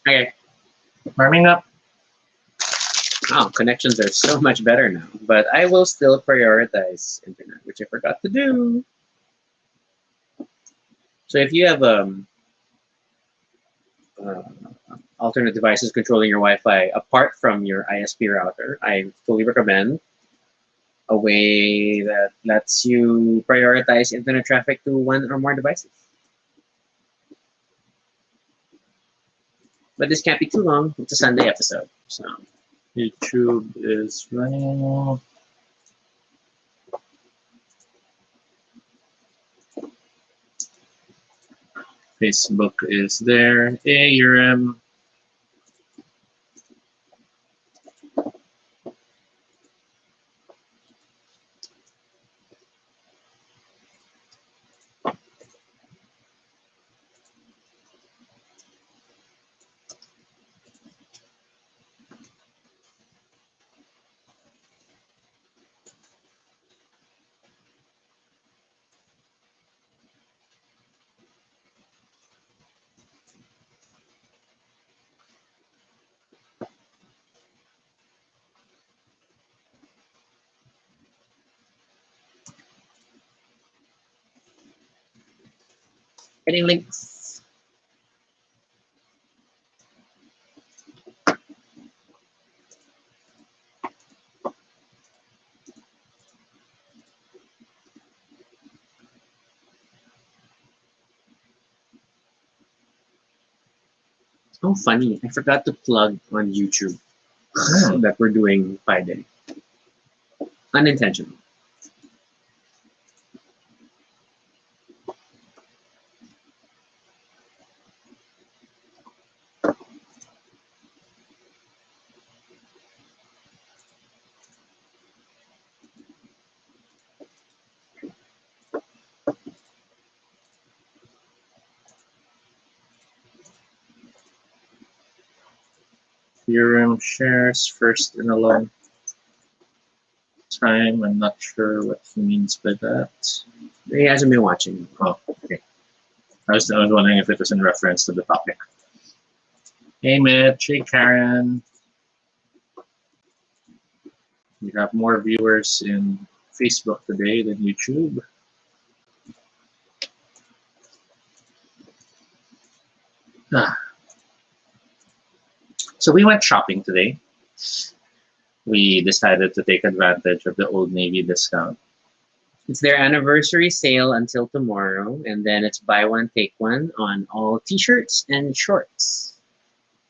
Okay. Warming up. Oh, connections are so much better now. But I will still prioritize internet, which I forgot to do. So if you have uh, alternate devices controlling your Wi-Fi apart from your ISP router, I fully recommend a way that lets you prioritize internet traffic to one or more devices. But this can't be too long. It's a Sunday episode, so YouTube is running. Facebook is there. Hey, you're getting links. Oh, funny. I forgot to plug on YouTube that we're doing Pi Day. Unintentional. Theorem shares first in a long time. I'm not sure what he means by that. He hasn't been watching. Oh, okay. I was wondering if it was in reference to the topic. Hey, Mitch. Hey, Karen. We have more viewers in Facebook today than YouTube. Ah. So we went shopping today. We decided to take advantage of the Old Navy discount. It's their anniversary sale until tomorrow, and then it's buy one, take one on all t-shirts and shorts.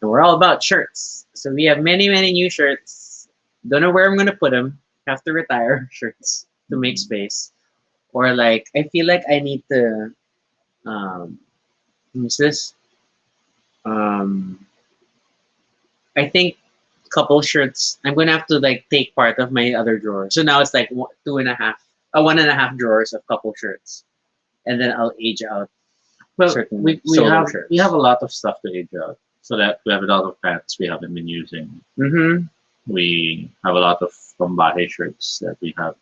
And we're all about shirts. So we have many, many new shirts. Don't know where I'm going to put them. Have to retire shirts to make space. Or like, I feel like I need to, what's this? I think couple shirts, I'm going to have to like take part of my other drawer. So now it's like 1.5 drawers of couple shirts. And then I'll age out Well, certain we solo have shirts. we have a lot of stuff to age out. So that we have a lot of pants we haven't been using. Mm-hmm. We have a lot of pambahe shirts that we have.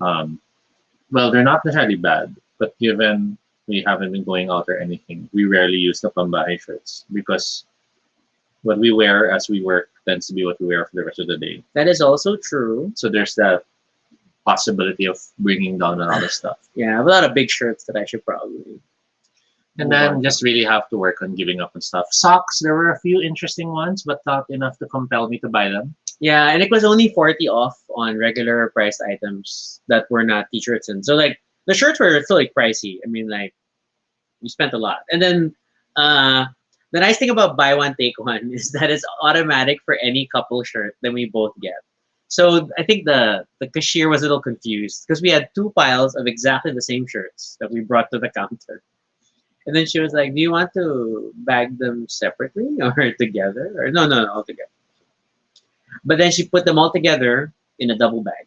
Well, they're not necessarily bad, but given we haven't been going out or anything, we rarely use the pambahe shirts because what we wear as we work tends to be what we wear for the rest of the day. That is also true. So there's that possibility of bringing down a lot of stuff. Yeah, I have a lot of big shirts that I should probably. And then just really have to work on giving up on stuff. Socks, there were a few interesting ones, but not enough to compel me to buy them. Yeah, and it was only 40 off on regular priced items that were not t-shirts. And so like the shirts were still like pricey. I mean, like you spent a lot. And then the nice thing about buy one take one is that it's automatic for any couple shirt that we both get. So I think the cashier was a little confused because we had two piles of exactly the same shirts that we brought to the counter. And then she was like, "Do you want to bag them separately or together?" Or no, all together. But then she put them all together in a double bag.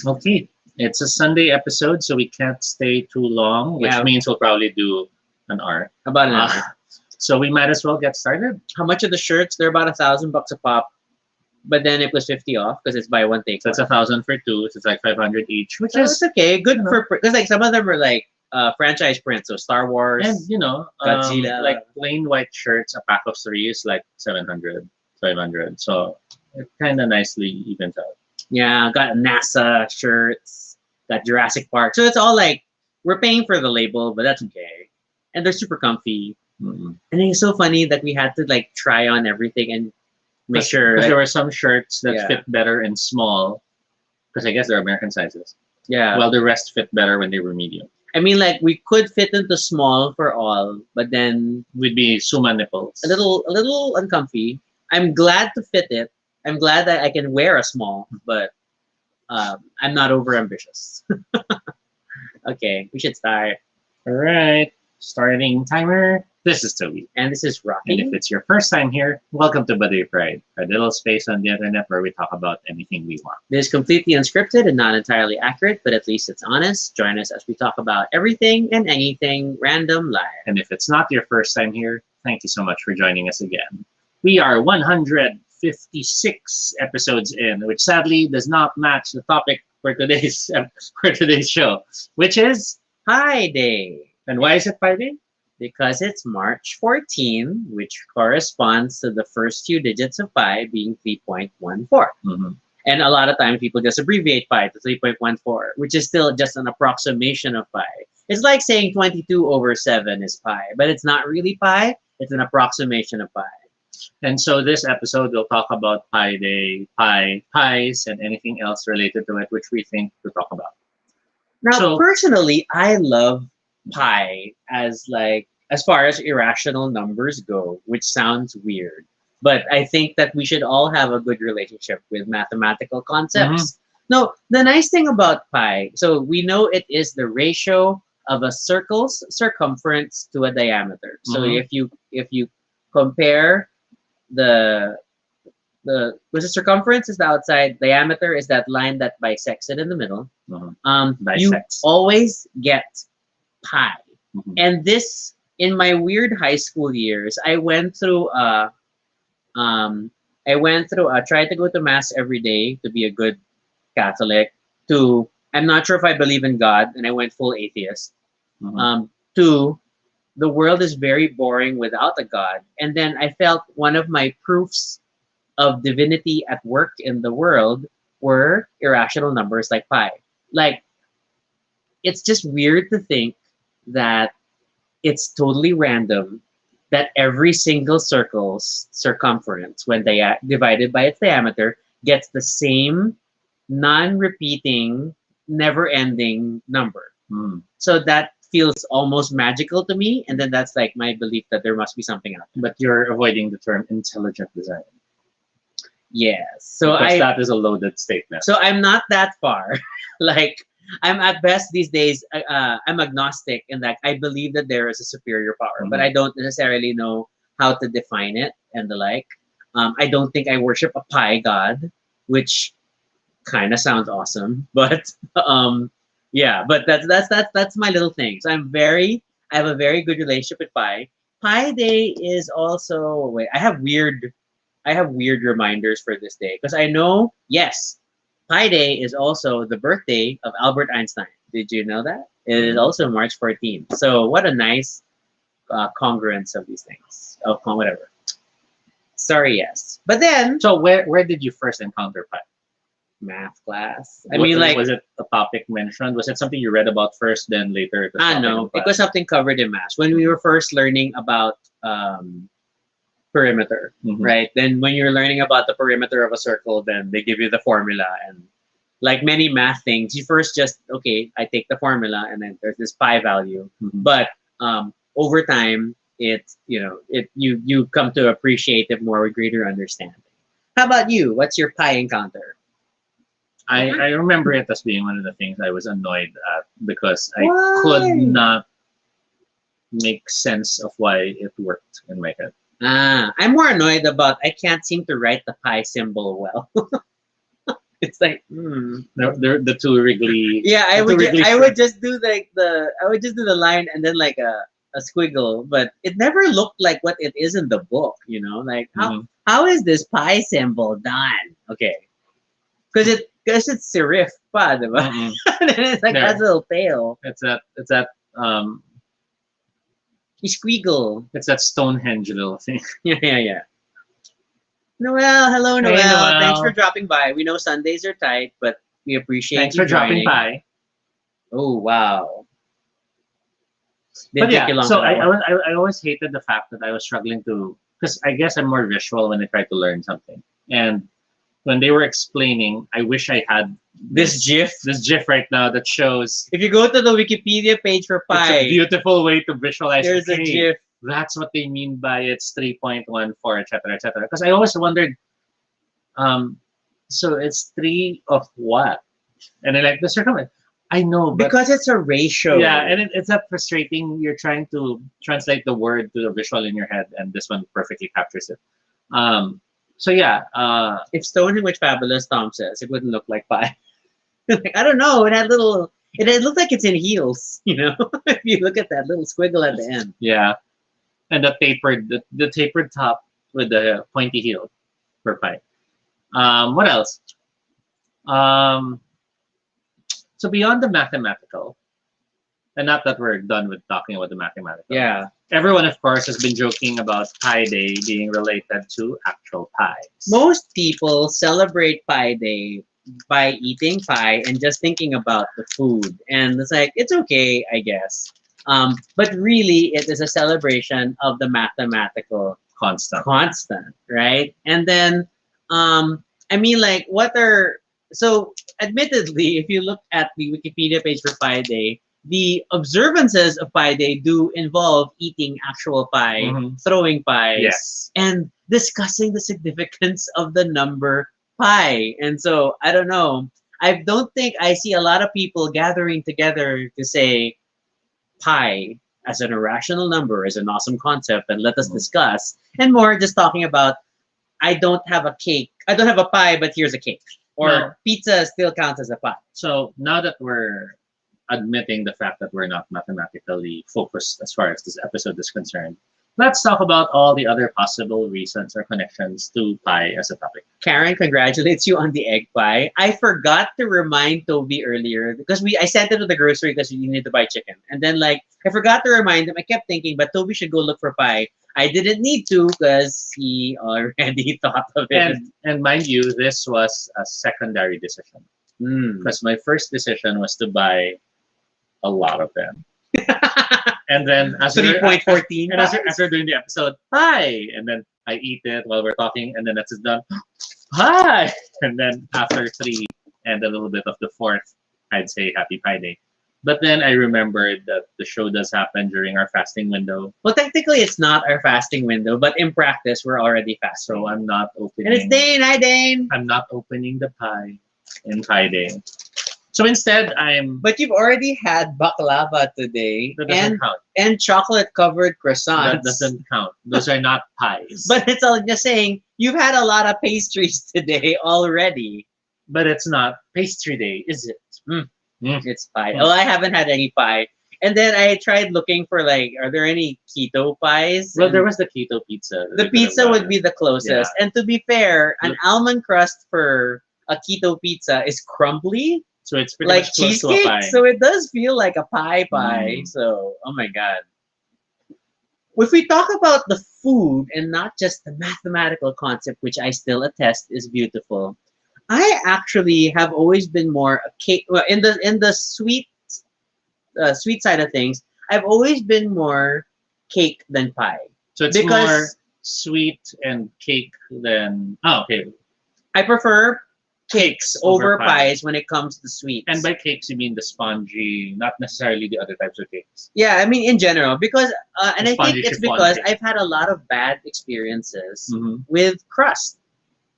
Okay, it's a Sunday episode, so we can't stay too long, which Yeah. means we'll probably do an hour. About an hour. So we might as well get started. How much are the shirts? They're about $1,000 a pop. But then it was 50 off because it's buy one take So it's one. 1,000 for two, so it's like 500 each, which So is it's okay. Good you know. for because like some of them are like franchise print, so Star And Wars, Godzilla. like plain white shirts, a pack of three is like 700, 500. So it kind of nicely evens out. Yeah, got NASA shirts, got Jurassic Park. So it's all like we're paying for the label, but that's okay. And they're super comfy. Mm-hmm. And it's so funny that we had to like try on everything and make sure Because like, there were some shirts that yeah. fit better in small, because I guess they're American sizes. yeah. While the rest fit better when they were medium. I mean like we could fit into small for all, but then Would be Suma nipples. a little uncomfy. I'm glad to fit it. I'm glad that I can wear a small, but I'm not over ambitious. Okay, we should start. All right, starting timer. This is Toby. And this is And Rocky. if it's your first time here, welcome to Baduy Pride, our little space on the internet where we talk about anything we want. This is completely unscripted and not entirely accurate, but at least it's honest. Join us as we talk about everything and anything random live. And if it's not your first time here, thank you so much for joining us again. We are 156 episodes in, which sadly does not match the topic for today's show, which is, Pi Day. and why is it Pi Day? Because it's March 14, which corresponds to the first few digits of pi being 3.14. Mm-hmm. And a lot of times people just abbreviate pi to 3.14, which is still just an approximation of pi. It's like saying 22 over 7 is pi, but it's not really pi. It's an approximation of pi. And so this episode we'll talk about Pi Day, pies, and anything else related to it, which we think to talk about. Now, So- personally, I love pi as far as irrational numbers go, which sounds weird. But I think that we should all have a good relationship with mathematical concepts. No, the nice thing about pi, so we know it is the ratio of a circle's circumference to a diameter. So Mhm. if you compare the the circumference is the outside, diameter is that line that bisects it in the middle. Mhm. You Bisects. always get pi. Mhm. And this, in my weird high school years, I went through I tried to go to mass every day to be a good Catholic. To I'm not sure if I believe in God, and I went full atheist. Mhm. To the world is very boring without a God. And then I felt one of my proofs of divinity at work in the world were irrational numbers like pi. Like, it's just weird to think that it's totally random that every single circle's circumference, when they divided by its diameter, gets the same non-repeating, never-ending number. Mm. So that feels almost magical to me, and then that's like my belief that there must be something out there. But you're avoiding the term intelligent design. Yes. So Because that is a loaded statement. So I'm not that far. Like, I'm at best these days. I'm agnostic in that I believe that there is a superior power, but Mhm. I don't necessarily know how to define it and the like. I don't think I worship a pie god, which kind of sounds awesome, but yeah. But that's my little thing. So I have a very good relationship with pie. Pie Day is also wait. I have weird reminders for this day because I know, yes, Pi Day is also the birthday of Albert Einstein. Did you know that? It is also March 14th. So what a nice congruence of these things. Oh, whatever. Sorry, yes. But then, So where did you first encounter pi? math class. I mean, like, was it a topic mentioned? Was it something you read about first, then later? It was topic no, in it class? was something covered in math. When we were first learning about perimeter, Mhm. right? Then when you're learning about the perimeter of a circle, then they give you the formula, and like many math things, you first just okay, I take the formula and then there's this pi value. Mhm. But over time, you come to appreciate it more with greater understanding. How about you? What's your pi encounter? I remember it as being one of the things I was annoyed at because I Why? could not make sense of why it worked in my head. I'm more annoyed about I can't seem to write the pi symbol well. It's like, The two wriggly. yeah, the two wriggly I would just do I would just do the line and then like a squiggle, but it never looked like what it is in the book. Like Mhm. how is this pi symbol done? Okay, because it's serif pa, diba? Mhm. And then it's like There. that's a little pale. It's that Um, Squeagle. it's that Stonehenge little thing. Yeah, yeah, yeah. Noel, hello, Hey, Noel. Thanks for Noel. dropping by. We know Sundays are tight, but we appreciate Thanks you for dropping joining. by. Oh, wow. But Didn't take you yeah, long so for that one. I always hated the fact that I was struggling to, because I guess I'm more visual when I try to learn something. And when they were explaining, I wish I had This GIF. this GIF right now that shows If you go to the Wikipedia page for it's a pi, beautiful way to visualize. there's a Okay, GIF. that's what they mean by it's 3.14, etc., etc. Because I always wondered, um, so it's three of what? And I like the circumference. I know, but Because it's a ratio. yeah, and it's that frustrating. You're trying to translate the word to the visual in your head, and this one perfectly captures it. So yeah, If Stonehenge Fabulous Tom says, it wouldn't look like pi. Like, I don't know. It had little. It looked like it's in heels. You know, if you look at that little squiggle at the end. yeah, and the tapered top with the pointy heel for pie. What else? Um, so beyond the mathematical, and not that we're done with talking about the mathematical. Yeah. Everyone, of course, has been joking about Pi Day being related to actual pies. Most people celebrate Pi Day by eating pie and just thinking about the food. And it's like, it's okay, I guess. But really, it is a celebration of the mathematical Constant. constant, right? And then, I mean, like, what are so? Admittedly, if you look at the Wikipedia page for Pi Day, the observances of Pi Day do involve eating actual pie, Mhm. throwing pies, Yes. and discussing the significance of the number pi. And so, I don't know. I don't think I see a lot of people gathering together to say pi as an irrational number is an awesome concept and let us Mhm. discuss. And more just talking about I don't have a cake. I don't have a pie, but here's a cake. Or No. pizza still counts as a pie. So now that we're admitting the fact that we're not mathematically focused as far as this episode is concerned, let's talk about all the other possible reasons or connections to pi as a topic. Karen congratulates you on the egg pie. I forgot to remind Toby earlier because I sent him to the grocery because you need to buy chicken. And then like I forgot to remind him. I kept thinking, but Toby should go look for pie. I didn't need to because he already thought of it. And mind you, this was a secondary decision Mm. because my first decision was to buy a lot of them. And then as 3.14 and after doing the episode, hi, and then I eat it while we're talking, and then that's done. Hi, and then after three and a little bit of the fourth, I'd say Happy Pie Day. But then I remembered that the show does happen during our fasting window, Well, technically, it's not our fasting window, but in practice, we're already fasting. so I'm not opening. And it's Dane. Hi, Dane. I'm not opening the pie in Pie Day. So instead, I'm. But you've already had baklava today That doesn't count. and chocolate covered croissants. That doesn't count. Those are not pies. But it's all just saying you've had a lot of pastries today already. But it's not pastry day, is it? Mm. Mm. It's pie. Mm. Oh, I haven't had any pie. And then I tried looking for like, are there any keto pies? Well, And there was the keto pizza. the pizza would be the closest. And to be fair, an almond crust for a keto pizza is crumbly, So it's pretty like much close to a cheesecake. pie. So it does feel like a pie. Mm. So, oh my god. If we talk about the food and not just the mathematical concept, which I still attest is beautiful, I actually have always been more a cake. Well, in the sweet side of things, I've always been more cake than pie. So it's because- more sweet and cake than. Oh, okay. I prefer cakes over over pie. pies when it comes to sweets. And by cakes, you mean the spongy, not necessarily the other types of cakes. Yeah, I mean in general because and I think Spongy it's chiffon because cake. I've had a lot of bad experiences Mhm. with crust.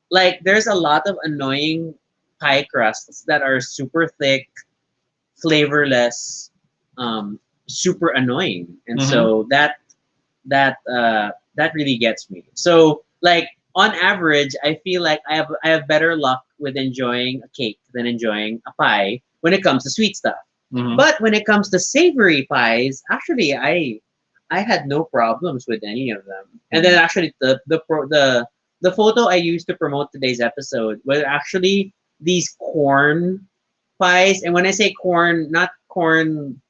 Like there's a lot of annoying pie crusts that are super thick, flavorless, super annoying, and so that really gets me. So like on average, I feel like I have better luck with enjoying a cake than enjoying a pie when it comes to sweet stuff. Mhm. But when it comes to savory pies, actually, I had no problems with any of them. And then actually, the photo I used to promote today's episode was actually these corn pies. And when I say corn, not corn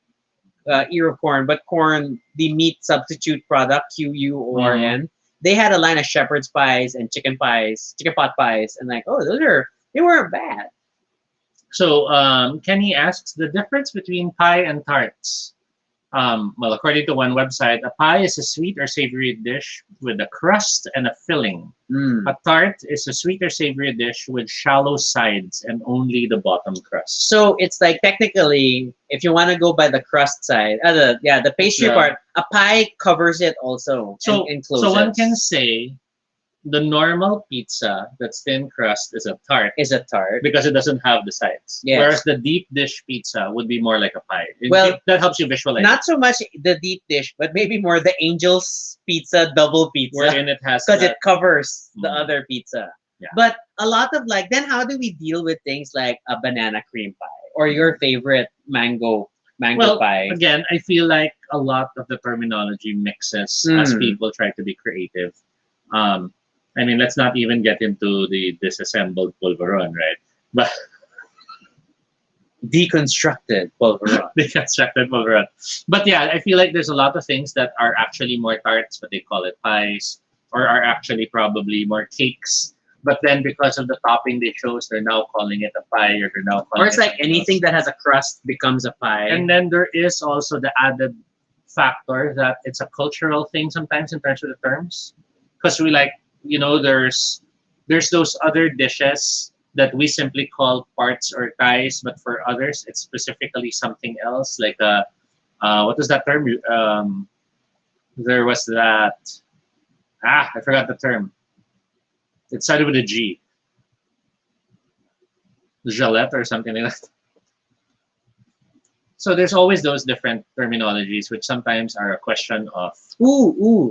ear of corn, but corn, the meat substitute product, Mhm. QUORN. They had a line of shepherd's pies and chicken pies, chicken pot pies, and like, oh, they weren't bad. So Kenny asks the difference between pie and tarts. Well, according to one website, a pie is a sweet or savory dish with a crust and a filling. Mm. A tart is a sweet or savory dish with shallow sides and only the bottom crust. So it's like technically, if you want to go by the crust side, the pastry The- part, a pie covers it also so, and so one encloses. can say the normal pizza that's thin crust is a tart Is a tart. because it doesn't have the sides. Yes. Whereas the deep dish pizza would be more like a pie. Well, That helps you visualize. Not so much the deep dish, but maybe more the Angel's Pizza double pizza. Wherein it has Because that- it covers the Mm. other pizza. Yeah. But a lot of like, then how do we deal with things like a banana cream pie or your favorite mango well, pie? again, I feel like a lot of the terminology mixes as Mm. people try to be creative. I mean, let's not even get into the disassembled pulveron, right? But Deconstructed pulveron. the constructed pulveron. But yeah, I feel like there's a lot of things that are actually more tarts, but they call it pies, or are actually probably more cakes. But then because of the topping they chose, they're now calling it a pie, or they're now calling Or it's it like something anything else. that has a crust becomes a pie. And then there is also the added factor that it's a cultural thing sometimes in terms of the terms, because we like, there's those other dishes that we simply call parts or ties, but for others it's specifically something else. Like what was that term? There was that I forgot the term. It started with a G. Jalette or something like that. So there's always those different terminologies, which sometimes are a question of.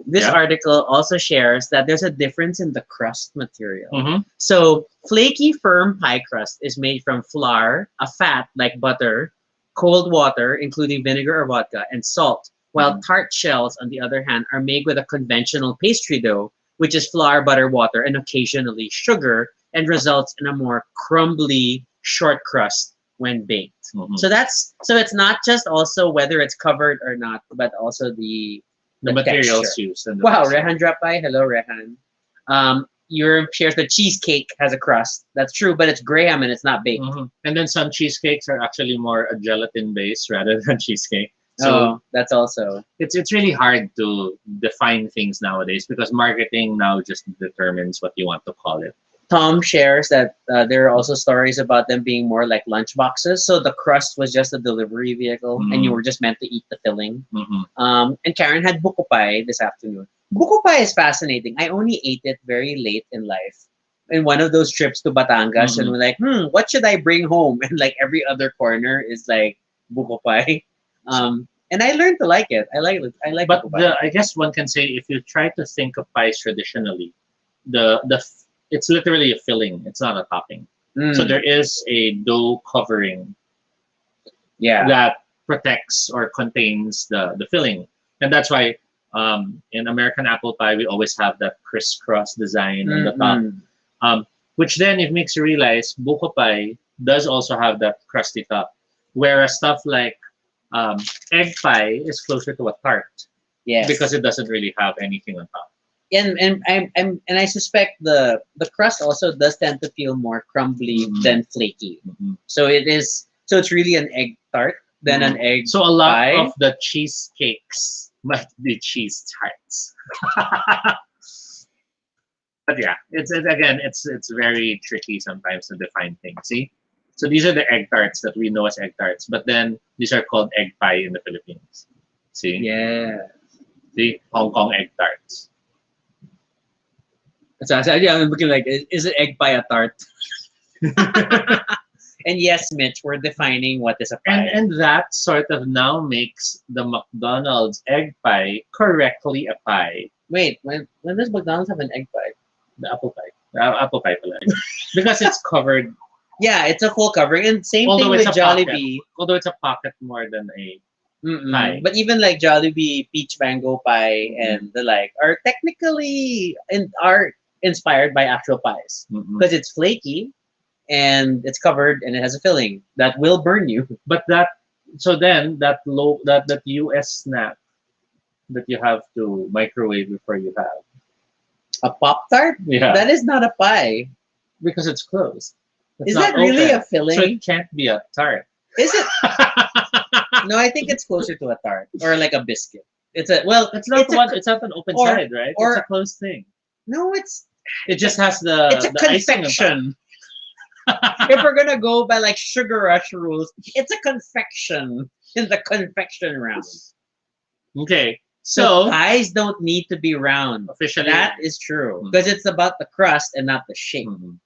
This Yeah. article also shares that there's a difference in the crust material. Mhm. So, flaky, firm pie crust is made from flour, a fat like butter, cold water, including vinegar or vodka, and salt, while tart shells, on the other hand, are made with a conventional pastry dough, which is flour, butter, water, and occasionally sugar, and results in a more crumbly, short crust when baked. Mhm. So it's not just also whether it's covered or not, but also the materials texture. used. And the Wow, texture. Rehan drop by. Hello, Rehan. Your shares the cheesecake has a crust. That's true, but it's graham and it's not baked. Mhm. And then some cheesecakes are actually more a gelatin base rather than cheesecake. So Oh, that's also. it's really hard to define things nowadays because marketing now just determines what you want to call it. Tom shares that there are also stories about them being more like lunch boxes. So the crust was just a delivery vehicle, and you Mhm. were just meant to eat the filling. Mhm. And Karen had buko pie this afternoon. Buko pie is fascinating. I only ate it very late in life. In one of those trips to Batangas, and Mhm. we're like, what should I bring home? And like every other corner is like buko pie. And I learned to like it. I like it. I like But buko pie. I guess one can say if you try to think of pies traditionally, it's literally a filling. It's not a topping. Mm, So there is a dough covering yeah. that protects or contains the filling, and that's why in American apple pie we always have that crisscross design on the top, Mm-mm. which then it makes you realize buko pie does also have that crusty top, whereas stuff like um, egg pie is closer to a tart Yes. because it doesn't really have anything on top. And I suspect the crust also does tend to feel more crumbly Mhm. than flaky. Mhm. So it's really an egg tart than an egg So a lot pie. of the cheesecakes might be cheese tarts. But yeah, it's very tricky sometimes to define things. See, so these are the egg tarts that we know as egg tarts, but then these are called egg pie in the Philippines. See, Yeah. see, Hong Kong egg tarts. So yeah, I'm looking like is it egg pie a tart? And yes, Mitch, we're defining what is a pie. And that sort of now makes the McDonald's egg pie correctly a pie. Wait, when does McDonald's have an egg pie? The apple pie. The apple pie pala. Because it's covered, Yeah, it's a full covering, and same although thing it's with a pocket. Jollibee. Although it's a pocket more than a Mm-mm. Pie. But even like Jollibee peach mango pie Mhm. and the like are technically are inspired by actual pies mm-mm. because it's flaky and it's covered and it has a filling that will burn you. But that So then that US snack that you have to microwave before you have. A Pop Tart? Yeah. That is not a pie. Because it's closed. It's Is not that really open. a filling? So it can't be a tart. Is it? No, I think it's closer to a tart or like a biscuit. It's a well, It's not it's a one. c- It's not an open or- side, right? or- It's a closed thing. no, it's It just has it's a the icing on confection. top. If we're gonna go by like Sugar Rush rules, it's a confection in the confection round. Okay, So so pies don't need to be round. officially, That is true Mhm. because it's about the crust and not the shape. Mhm.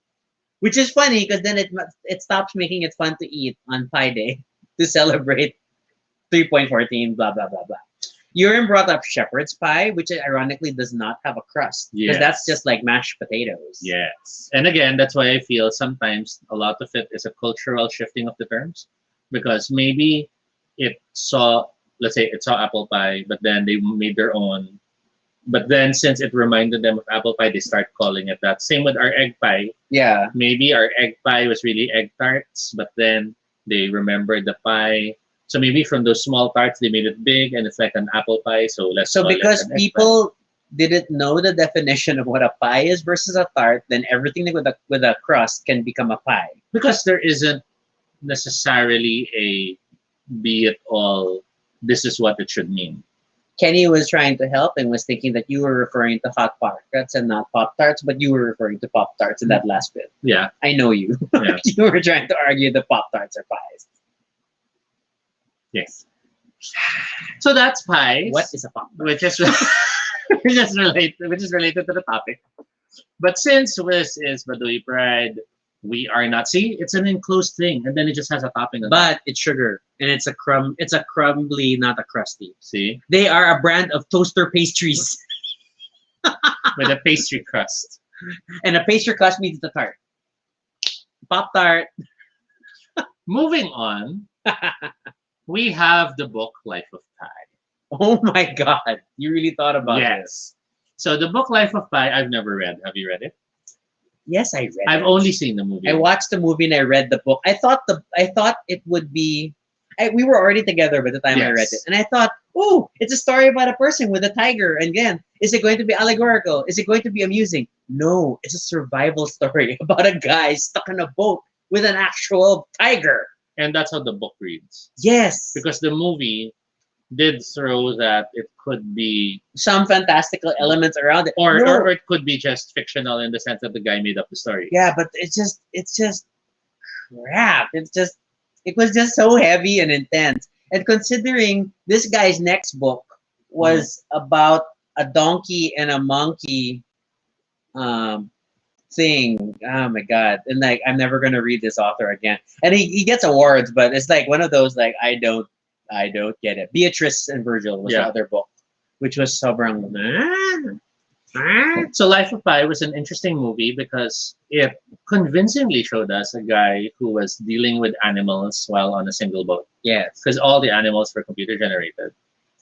Which is funny because then it stops making it fun to eat on Pie Day to celebrate 3.14 blah blah blah blah. Urim brought up shepherd's pie, which ironically does not have a crust because that's Yes. just like mashed potatoes. Yes, and again, that's why I feel sometimes a lot of it is a cultural shifting of the terms, because maybe it saw, let's say, it saw apple pie, but then they made their own. But then, since it reminded them of apple pie, they start calling it that. Same with our egg pie. Yeah. Maybe our egg pie was really egg tarts, but then they remembered the pie. So maybe from those small tarts, they made it big, and it's like an apple pie. So let's So call it because an egg pie. people didn't know the definition of what a pie is versus a tart, then everything with a crust can become a pie. Because there isn't necessarily a be it all. This is what it should mean. Kenny was trying to help and was thinking that you were referring to hot pockets and not pop tarts, but you were referring to pop tarts in that last bit. Yeah, I know you. yeah, You were trying to argue the pop tarts are pies. yes. So that's pies. What is a pop tart? Which is which is related to the topic. But since this is Baduy Pride, we are not. See, it's an enclosed thing, and then it just has a topping on top. But it's sugar and it's a crumb. It's a crumbly, not a crusty. See, They are a brand of toaster pastries, with a pastry crust. and a pastry crust means the tart. Pop tart. Moving on, we have the book Life of Pi. Oh my god! You really thought about this? Yes. So the book Life of Pi, I've never read. Have you read it? Yes, I read. I've it. only seen the movie. I watched the movie and I read the book. I thought it would be. We were already together by the time I read Yes. it, and I thought, oh, it's a story about a person with a tiger. And again, is it going to be allegorical? Is it going to be amusing? No, it's a survival story about a guy stuck in a boat with an actual tiger. And that's how the book reads. Yes, Because the movie did throw that it could be, some fantastical elements around it. or, No, or it could be just fictional in the sense that the guy made up the story. yeah, but it's just crap. It was just so heavy and intense. And considering this guy's next book was about a donkey and a monkey um thing. Oh my god. And like I'm never gonna read this author again. And he gets awards, but it's like one of those like I don't get it. Beatrice and Virgil was the Yeah. other book, which was sobrang So Life of Pi was an interesting movie because it convincingly showed us a guy who was dealing with animals while on a single boat. yes. Because all the animals were computer generated,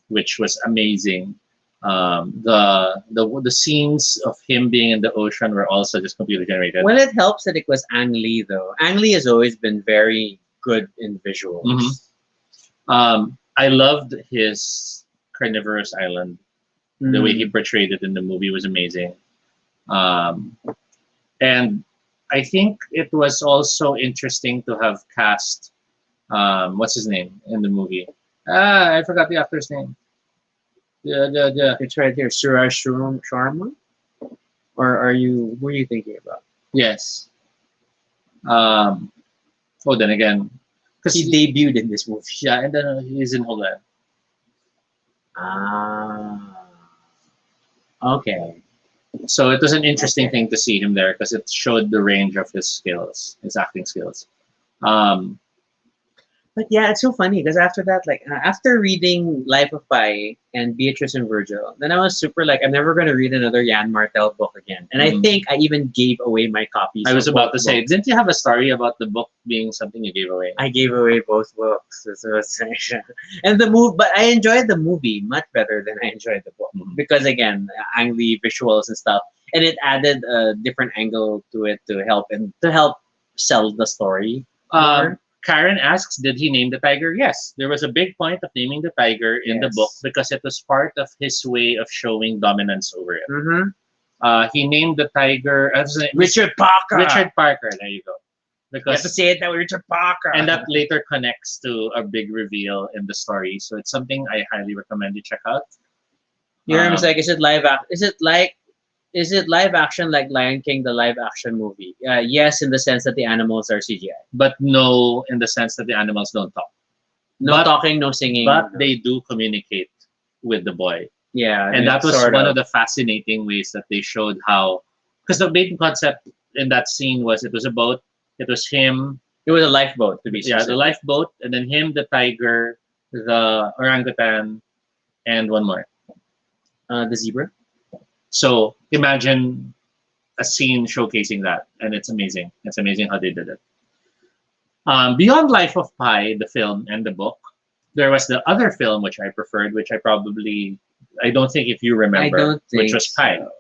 which was amazing. The scenes of him being in the ocean were also just computer generated. Well, it helps that it was Ang Lee, though. Ang Lee has always been very good in visuals. I loved his Carnivorous Island. The way he portrayed it in the movie was amazing. And I think it was also interesting to have cast what's his name in the movie? I forgot the actor's name. Yeah. It's right here, Suraj Sharma? Or who are you thinking about? Yes. Then again, because He debuted in this movie. yeah, and then he's in Holland. Ah. Okay. So it was an interesting thing to see him there because it showed the range of his skills, his acting skills. But yeah, it's so funny because after that, like after reading Life of Pi and Beatrice and Virgil, then I was super like, I'm never gonna read another Jan Martel book again. And I Mhm. think I even gave away my copies. I was of about to both say, books. didn't you have a story about the book being something you gave away? I gave away both books. So and the move, but I enjoyed the movie much better than I enjoyed the book Mhm. because again, Ang Lee visuals and stuff, and it added a different angle to it to help sell the story. more. Karen asks, did he name the tiger? Yes, there was a big point of naming the tiger in the book Yes. because it was part of his way of showing dominance over it. Mm-hmm. He named the tiger Richard Parker. Richard Parker. There you go. You have to Because say it that way, Richard Parker. and that later connects to a big reveal in the story. So it's something I highly recommend you check out. Yoram's Um, like, is it live act? Is it live action like Lion King, the live action movie? Yes, in the sense that the animals are CGI. but no, in the sense that the animals don't talk. No But talking, no singing. but they do communicate with the boy. Yeah, And that was sort one of the fascinating ways that they showed how, because the main concept in that scene was it was him, It was a lifeboat to be yeah, the specific. lifeboat, and then him, the tiger, the orangutan, and one more. The zebra. So imagine a scene showcasing that, and it's amazing. It's amazing how they did it. Beyond Life of Pi, the film and the book, there was the other film which I preferred, which I don't think if you I remember, don't think which was Pi. so.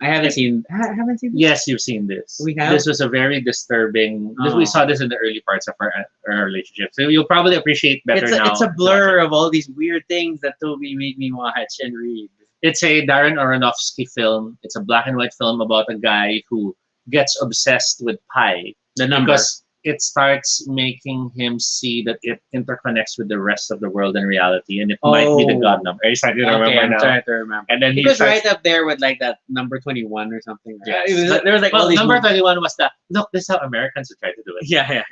I haven't It- seen. Haven't seen. This? Yes, you've seen this. We have? This was a very disturbing. We Oh. saw this in the early parts of our relationship, so you'll probably appreciate better now. It's a blur of all these weird things that Toby made me watch and read. It's a Darren Aronofsky film. It's a black and white film about a guy who gets obsessed with pi The number. because it starts making him see that it interconnects with the rest of the world and reality, and it might be the Oh. God number. Are you starting to Okay, remember I'm now? trying to remember. And then It he was starts, right up there with like that number 21 or something. Yes. There was like well, all these number movies. 21 was that. Look, this is how Americans would try to do it. Yeah, yeah.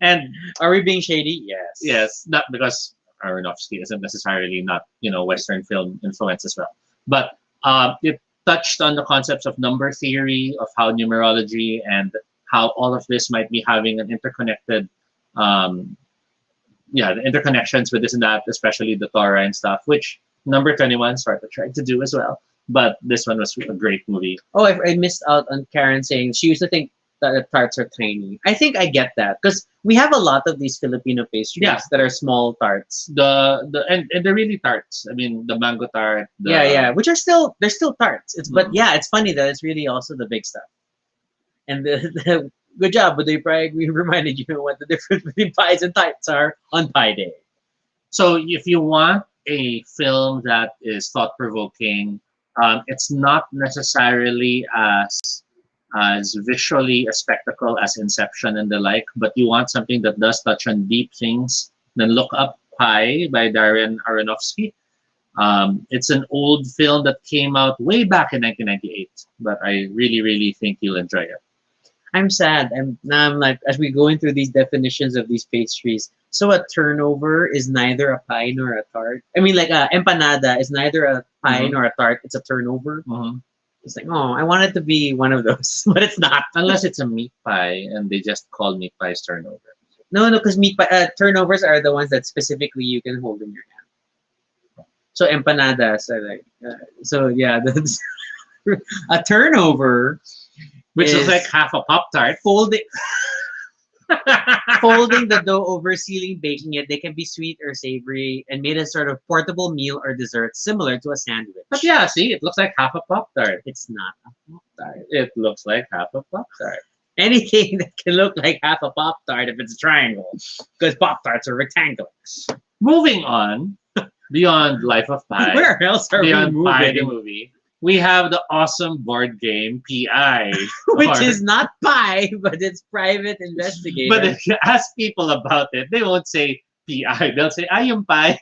And Are we being shady? Yes. yes, not because Aronofsky isn't necessarily not Western film influence as well, but it touched on the concepts of number theory, of how numerology and how all of this might be having an interconnected, the interconnections with this and that, especially the Torah and stuff, which number 21 started trying to do as well. But this one was a great movie. Oh, I missed out on Karen saying she used to think that the tarts are tiny. I think I get that because we have a lot of these Filipino pastries Yeah. that are small tarts. And they're really tarts. I mean, the mango tart. Yeah, which are they're still tarts. But Mhm. yeah, it's funny that it's really also the big stuff. And the good job, Baduy Pride. We reminded you what the difference between pies and tarts are on Pie Day. So if you want a film that is thought provoking, it's not necessarily as visually a spectacle as Inception and the like, but you want something that does touch on deep things, then look up Pi by Darren Aronofsky. It's an old film that came out way back in 1998, but I really, really think you'll enjoy it. I'm sad. I'm like as we going through these definitions of these pastries. So a turnover is neither a pie nor a tart. I mean, like a empanada is neither a pie Mhm. nor a tart. It's a turnover. Mhm. It's like, oh, I want it to be one of those, but it's not. Unless it's a meat pie and they just call meat pies turnover. No, because turnovers are the ones that specifically you can hold in your hand. So empanadas are like, so yeah, that's a turnover, Which is looks like half a Pop Tart. folding folding the dough over, sealing, baking it. They can be sweet or savory, and made as sort of portable meal or dessert, similar to a sandwich. But yeah, see, it looks like half a Pop Tart. It's not a Pop Tart. It looks like half a Pop Tart. Anything that can look like half a Pop Tart if it's a triangle, because Pop Tarts are rectangular. Moving on, beyond Life of Pi, Where else are we beyond Pi the moving? movie, we have the awesome board game PI. Which or- is not pie, but it's private investigator. But if you ask people about it, they won't say PI. They'll say, I am Pi.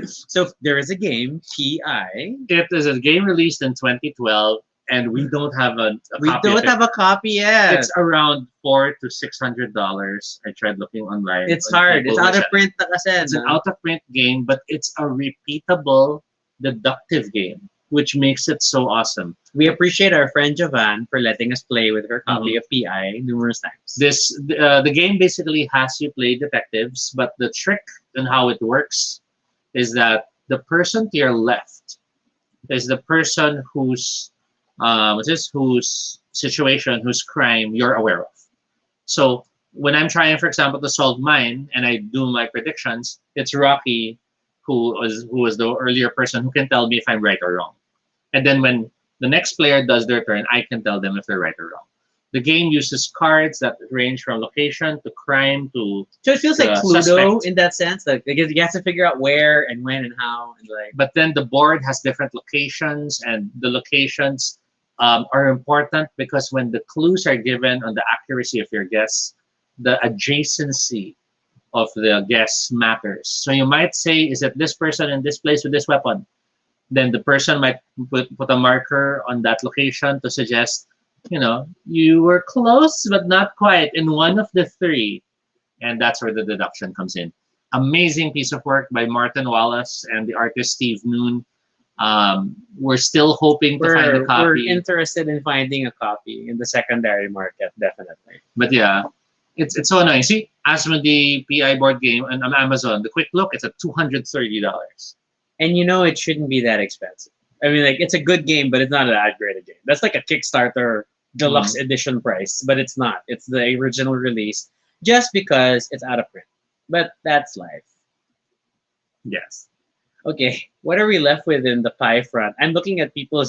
So there is a game, PI. It is a game released in 2012, and we don't have a We copy of don't it. have a copy yet. It's around $400 to $600. I tried looking online. It's on hard. people It's out who of said- print na kasi. It's an no? out of print game, but it's a repeatable, deductive game, which makes it so awesome. We appreciate our friend Jovan for letting us play with her copy Mhm. of PI numerous times. The game basically has you play detectives, but the trick in how it works is that the person to your left is the person whose situation, whose crime you're aware of. So when I'm trying, for example, to solve mine and I do my predictions, it's Rocky who was the earlier person who can tell me if I'm right or wrong. And then when the next player does their turn, I can tell them if they're right or wrong. The game uses cards that range from location to crime to So it feels like Cluedo suspect. in that sense. Like you have to figure out where and when and how and like. But then the board has different locations, and the locations are important because when the clues are given on the accuracy of your guess, the adjacency of the guess matters. So you might say, is it this person in this place with this weapon? Then the person might put a marker on that location to suggest, you were close but not quite in one of the three. And that's where the deduction comes in. Amazing piece of work by Martin Wallace and the artist Steve Noon. We're still hoping to find a copy. We're interested in finding a copy in the secondary market, definitely. But yeah, it's so annoying. See, Asmodee PI board game on Amazon, the quick look, it's at $230. And it shouldn't be that expensive. I mean, like, it's a good game, but it's not that great a game. That's like a Kickstarter deluxe edition price, but it's not. It's the original release just because it's out of print. But that's life. Yes. Okay, what are we left with in the pie front? I'm looking at people.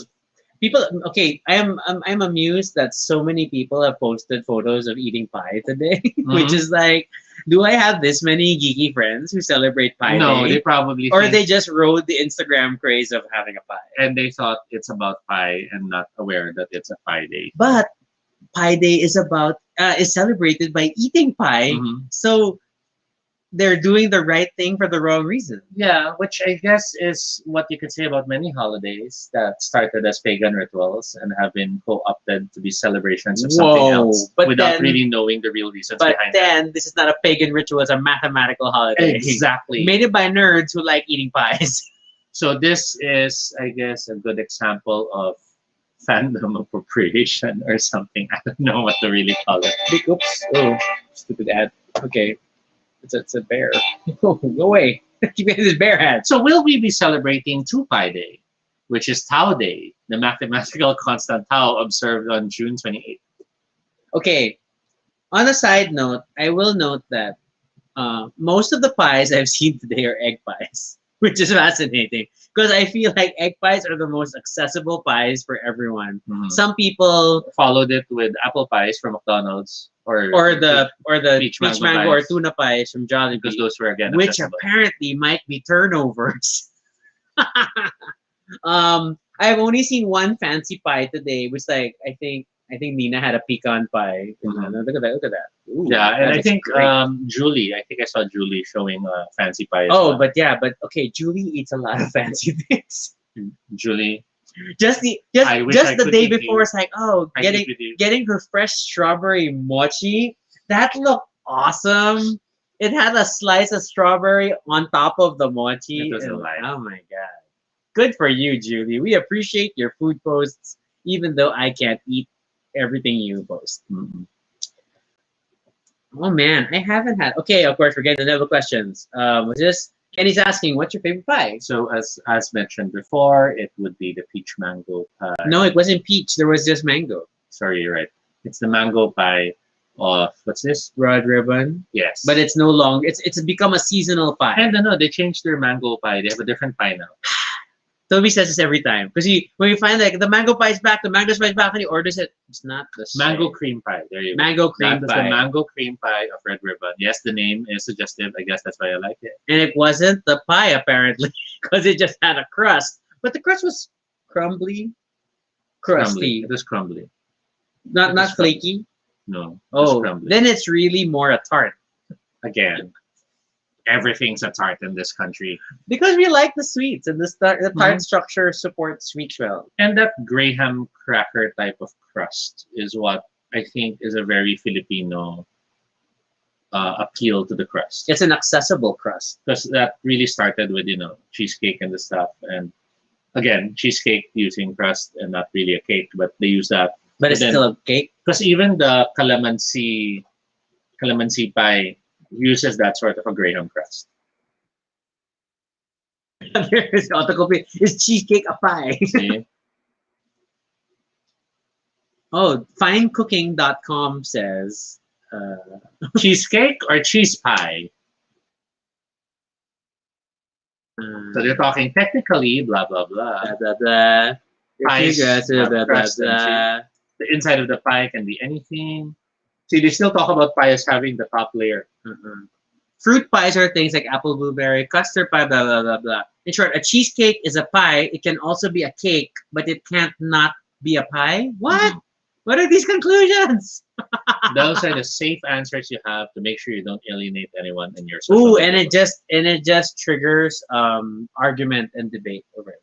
Okay, I'm amused that so many people have posted photos of eating pie today, which is like, do I have this many geeky friends who celebrate Pie No, Day? they probably Or they just rode the Instagram craze of having a pie. and they thought it's about pie and not aware that it's a pie day. But Pie Day is celebrated by eating pie. So they're doing the right thing for the wrong reason. Yeah, which I guess is what you could say about many holidays that started as pagan rituals and have been co-opted to be celebrations of something else without really knowing the real reasons behind it. But then this is not a pagan ritual, it's a mathematical holiday. Exactly. Made it by nerds who like eating pies. So this is, I guess, a good example of fandom appropriation or something. I don't know what to really call it. Big oops. Oh, stupid ad. Okay. It's a bear. Go away. Keep getting this bear hat. So will we be celebrating Two Pi Day, which is Tau Day, the mathematical constant tau observed on June 28th? Okay. On a side note, I will note that most of the pies I've seen today are egg pies, which is fascinating because I feel like egg pies are the most accessible pies for everyone. Some people followed it with apple pies from McDonald's or the peach mango or pies. tuna pies from Jollibee, because those were again which accessible. apparently might be turnovers. I've only seen one fancy pie today, which like I think Nina had a pecan pie. Look at that. Ooh, yeah, and I think great. Julie. I think I saw Julie showing a fancy pie. But okay, Julie eats a lot of fancy things. Julie. Just the day before, it's like, getting her fresh strawberry mochi. That looked awesome. It had a slice of strawberry on top of the mochi. It was a lie. Oh my god. Good for you, Julie. We appreciate your food posts, even though I can't eat everything you post. Oh man, I haven't had. Okay, of course, we're getting the Neville questions. Kenny's asking, what's your favorite pie? So as mentioned before, it would be the peach mango pie. No, it wasn't peach. There was just mango. Sorry, you're right. It's the mango pie of what's this? Red ribbon. Yes. But it's no longer. It's become a seasonal pie. And no, they changed their mango pie. They have a different pie now. Toby says this every time because when you find like the mango pie is back, the mango pie is back, and he orders it. It's not the same. Mango cream pie. There you go. Mango cream pie. The mango cream pie of Red Ribbon. Yes, the name is suggestive. I guess that's why I like it. And it wasn't the pie apparently because it just had a crust, but the crust was crusty. It was crumbly. Not flaky. No. Then it's really more a tart. Again. Everything's a tart in this country. Because we like the sweets, and the tart structure supports sweets well. And that Graham cracker type of crust is what I think is a very Filipino appeal to the crust. It's an accessible crust. Because that really started with, cheesecake and the stuff. And again, cheesecake using crust and not really a cake, but they use that. But it's still a cake? Because even the calamansi pie uses that sort of a Graham crust. Is cheesecake a pie? See? Finecooking.com says cheesecake or cheese pie? So they're talking technically, blah blah blah. Blah blah blah. Pies, Blah blah blah. The inside of the pie can be anything. See, they still talk about pie as having the top layer. Uh-uh. Fruit pies are things like apple, blueberry, custard pie, blah, blah, blah, blah. In short, a cheesecake is a pie. It can also be a cake, but it can't not be a pie. What? Mhm. What are these conclusions? Those are the safe answers you have to make sure you don't alienate anyone in your social Ooh, media. and it just triggers argument and debate over it.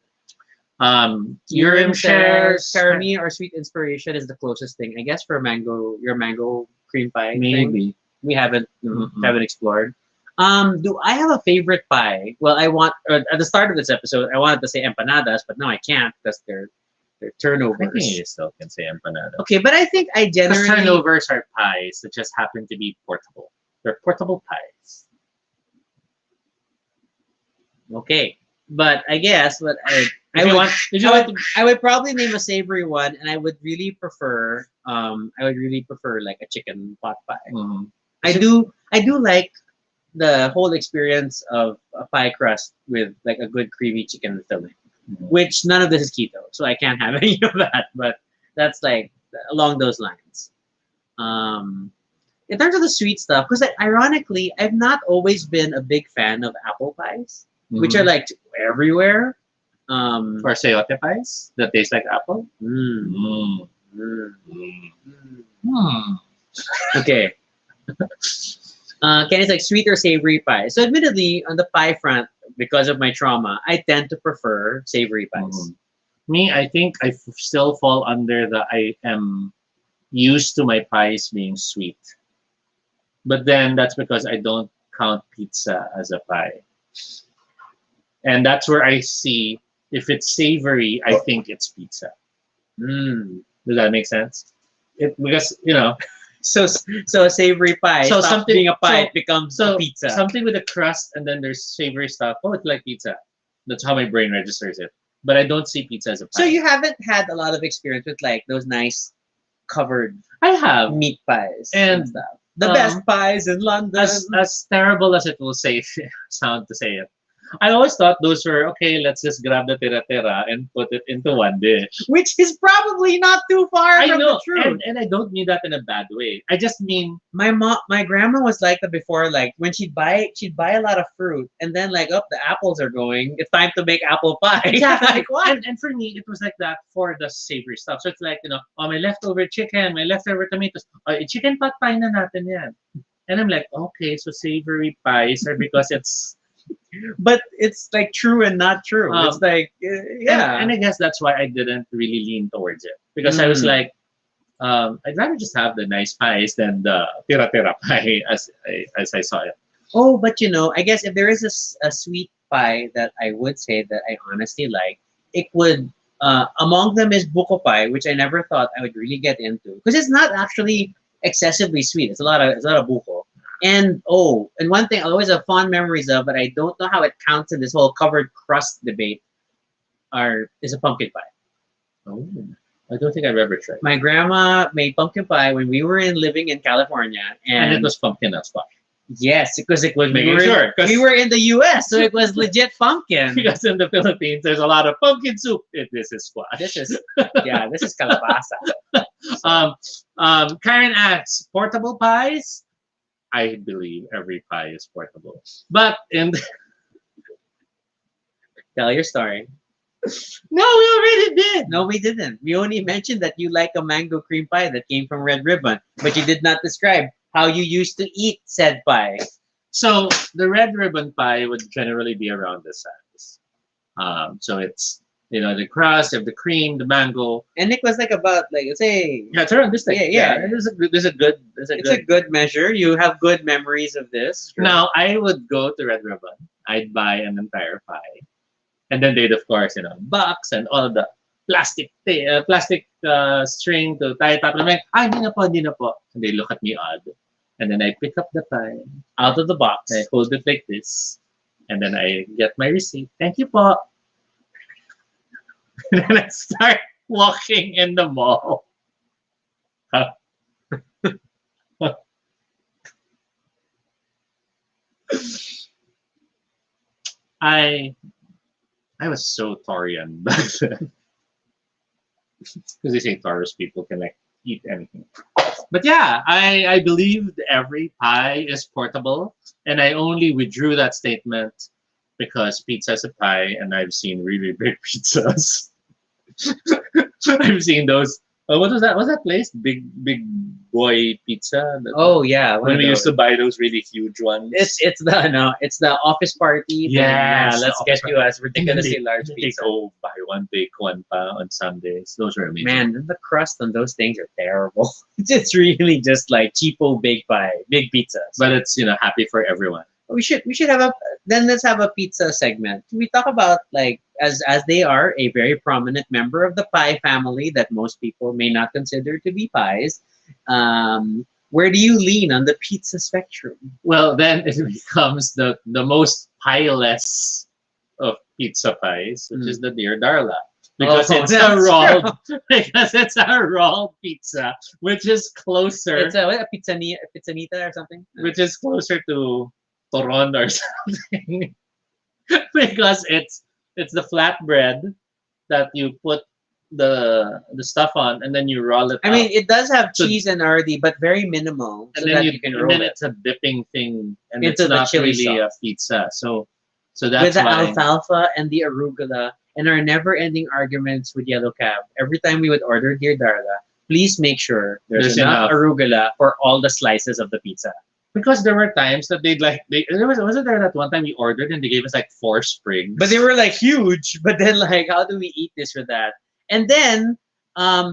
Urim Urim says shares, caramel or sweet inspiration is the closest thing. I guess for mango, your mango cream pie thing. maybe. We haven't Mm-mm. haven't explored. Do I have a favorite pie? Well, I want at the start of this episode, I wanted to say empanadas, but now I can't because they're I think turnovers. you still can say empanada. Okay, but I think I Because generally turnovers are pies that just happen to be portable. They're portable pies. okay, but I guess but If I you would want, if you I want would to, I would probably name a savory one, and I would really prefer like a chicken pot pie. Mhm. I do like the whole experience of a pie crust with like a good creamy chicken filling, Mhm. which none of this is keto, so I can't have any of that. But that's like along those lines. Um, in terms of the sweet stuff, because ironically, I've not always been a big fan of apple pies, which are Mhm. like everywhere. Um, Or sayote pies that taste like apple. mm, Mm. mm, Mm. mm. Hmm. Okay. Kenny's like sweet or savory pie. So admittedly, on the pie front, because of my trauma, I tend to prefer savory pies. Mhm. Me, I think still fall under the I am used to my pies being sweet. But then that's because I don't count pizza as a pie. And that's where I see if it's savory, I think it's pizza. Mm. Does that make sense? Because So so a savory pie so stops something being a pie, so it becomes a so pizza. something with a crust and then there's savory stuff. Oh, it's like pizza. That's how my brain registers it. But I don't see pizza as a So pie. you haven't had a lot of experience with like those nice covered I have, meat pies and and stuff. The best pies in as London. as terrible as it will say sound to say it, I always thought those were okay. Let's just grab the tira and put it into one dish. Which is probably not too far I from the know, truth. and I don't mean that in a bad way. I just mean My grandma was like that before. Like when she'd buy a lot of fruit, and then like, oh, the apples are going. It's time to make apple pie. exactly. Like what? And for me, it was like that for the savory stuff. So it's like oh, my leftover chicken, my leftover tomatoes. Oh, chicken pot pie na natin yan. And I'm like, okay, so savory pies are because it's But it's like true and not true. It's um like and yeah. I guess that's why I didn't really lean towards it because I was Mm. like, I'd rather just have the nice pies than the tira tira pie as I saw it. Oh, but I guess if there is a sweet pie that I would say that I honestly like, it would among them is buko pie, which I never thought I would really get into because it's not actually excessively sweet. It's a lot of buko. And and one thing I always have fond memories of, but I don't know how it counts in this whole covered crust debate, is a pumpkin pie. Oh, I don't think I've ever tried. My grandma made pumpkin pie when we were living in California, And it and was pumpkin as well. yes, because it was Making sure, 'cause- we were in the U.S., so it was legit pumpkin. Because in the Philippines, there's a lot of pumpkin soup. This is squash. This is this is calabasa. Karen asks, portable pies? I believe every pie is portable. But Tell your story. no, we already did. No, we didn't. We only mentioned that you like a mango cream pie that came from Red Ribbon, but you did not describe how you used to eat said pie. So the red ribbon pie would generally be around this size. So it's the crust of the cream, the mango. And it was like about like let's say Yeah, it's around this thing. Yeah. There's a good. There's a it's good. a good measure. You have good memories of this. Sure. Now I would go to Red Ribbon. I'd buy an entire pie, and then they'd of course box and all of the plastic string to tie it up. And I'm like, hindi na po, hindi na po. And they look at me odd, and then I pick up the pie out of the box. I hold it like this, and then I get my receipt. Thank you po. And then I start walking in the mall. I I was so Taurian back then. Because they say Taurus people can like eat anything. But yeah, I believed every pie is portable, and I only withdrew that statement because pizza's a pie, and I've seen really big pizzas. I've seen those. What was that? What's that place? Big Boy Pizza. Oh yeah, one When of we used those. to buy those really huge ones. It's the no, it's the office party thing. Yeah, Yes, the let's get office you as and then ridiculously large they pizza. go buy one big one pa on Sundays. Those are amazing. Man, the crust on those things are terrible. It's really just like cheapo big pie, big pizzas. But it's happy for everyone. We should have a then let's have a pizza segment. We talk about like as they are a very prominent member of the pie family that most people may not consider to be pies. Where do you lean on the pizza spectrum? Well, then it becomes the most pieless of pizza pies, which is the Dear Darla. Because Oh, it's a that's rolled because it's a rolled pizza, which is closer It's a what, a pizzanita or something. which is closer to Toron or something. Because it's the flatbread that you put the stuff on and then you roll it I mean, up. it does have So cheese and already, but very minimal, and so then that you can and roll then it it's a dipping thing and into it's the not chili really a sauce pizza. So with that's the why alfalfa and the arugula and our never-ending arguments with Yellow Cab. Every time we would order Dear Darla, please make sure there's there's enough enough. arugula for all the slices of the pizza. Because there were times that there wasn't there that one time we ordered and they gave us like 4 sprigs. But they were like huge. But then like, how do we eat this or that? And then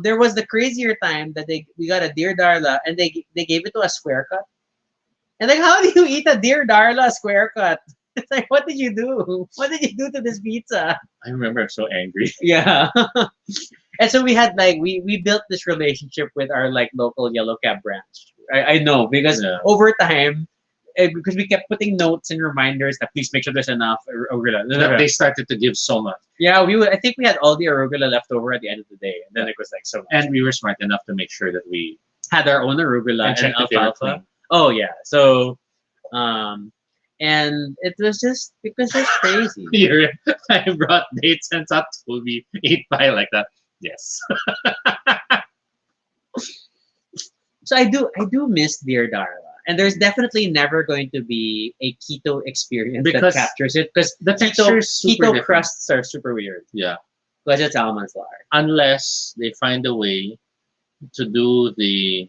there was the crazier time that we got a Dear Darla and they gave it to a square cut. And like, how do you eat a Dear Darla square cut? It's like, what did you do? What did you do to this pizza? I remember I'm so angry. Yeah. And so we had like we built this relationship with our like local Yellow Cab branch. I know because Yeah. over time, because we kept putting notes and reminders that please make sure there's enough That they started to give so much. Yeah, I think we had all the arugula left over at the end of the day, and then it was like so much. And we were smart enough to make sure that we Had our own arugula and checked that they were alfalfa. Oh yeah, so and it was just crazy. clean. I brought dates and thought will be eat pie like that. Yes. So I do miss Dear Darla, and there's definitely never going to be a keto experience Because that captures it because the texture is super keto different. crusts are super weird Yeah. because it's almond flour. Unless they find a way to do the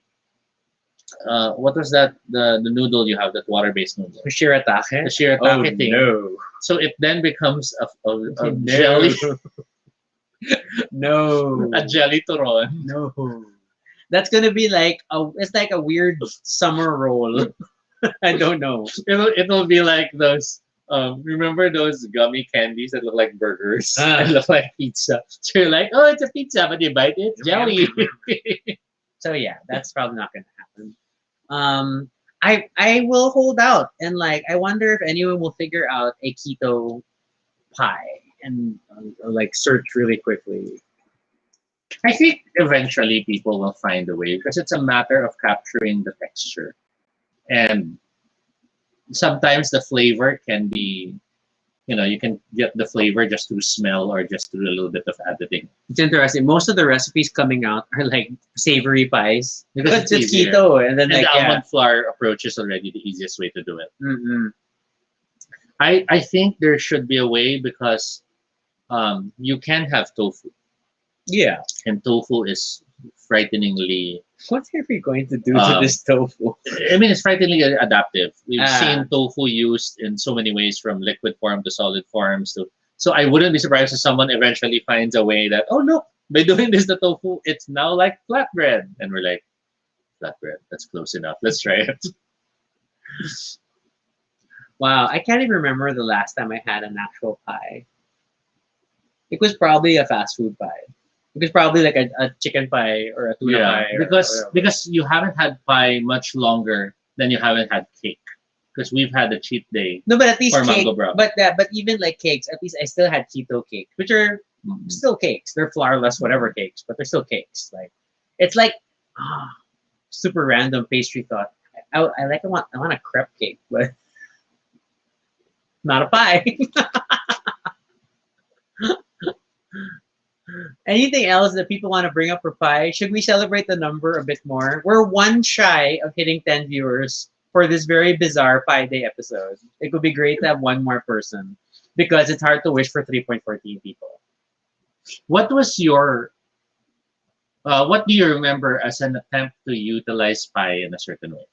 what was that the noodle you have, that water based noodle, The shiratake. the shiratake thing. No. So it then becomes a No. jelly No. a jelly turon. No. That's gonna be like it's like a weird summer roll. I don't know. It'll be like those. Remember those gummy candies that look like burgers and look like pizza? So you're like, oh, it's a pizza, but you bite it, it's jelly. So yeah, that's probably not gonna happen. I will hold out and like I wonder if anyone will figure out a keto pie and like search really quickly. I think eventually people will find a way because it's a matter of capturing the texture. And sometimes the flavor can be, you can get the flavor just through smell or just through a little bit of editing. It's interesting. Most of the recipes coming out are like savory pies Because because it's it's easier. keto, and then And like the yeah. almond flour approach is already the easiest way to do it. Mm-mm. I think there should be a way because you can have tofu, Yeah. and tofu is frighteningly. What are we going to do to Um, this tofu? I mean, it's frighteningly adaptive. We've Ah. seen tofu used in so many ways, from liquid form to solid forms. So I wouldn't be surprised if someone eventually finds a way that, oh look, by doing this the tofu, it's now like flatbread, and we're like, flatbread, that's close enough. Let's try it. Wow, I can't even remember the last time I had an actual pie. It was probably a fast food pie. It was probably like a chicken pie or a tuna Yeah, pie. Or because whatever. you haven't had pie much longer than you haven't had cake. Because we've had a cheat day No, but at least for cake. mango brown. But even like cakes, at least I still had keto cakes, which are still cakes. They're flourless, whatever cakes, but they're still cakes. Like it's like super random pastry thought. I want a crepe cake, but not a pie. Anything else that people want to bring up for Pi? Should we celebrate the number a bit more? We're one shy of hitting 10 viewers for this very bizarre Pi Day episode. It would be great to have one more person because it's hard to wish for 3.14 people. What was your what do you remember as an attempt to utilize pi in a certain way?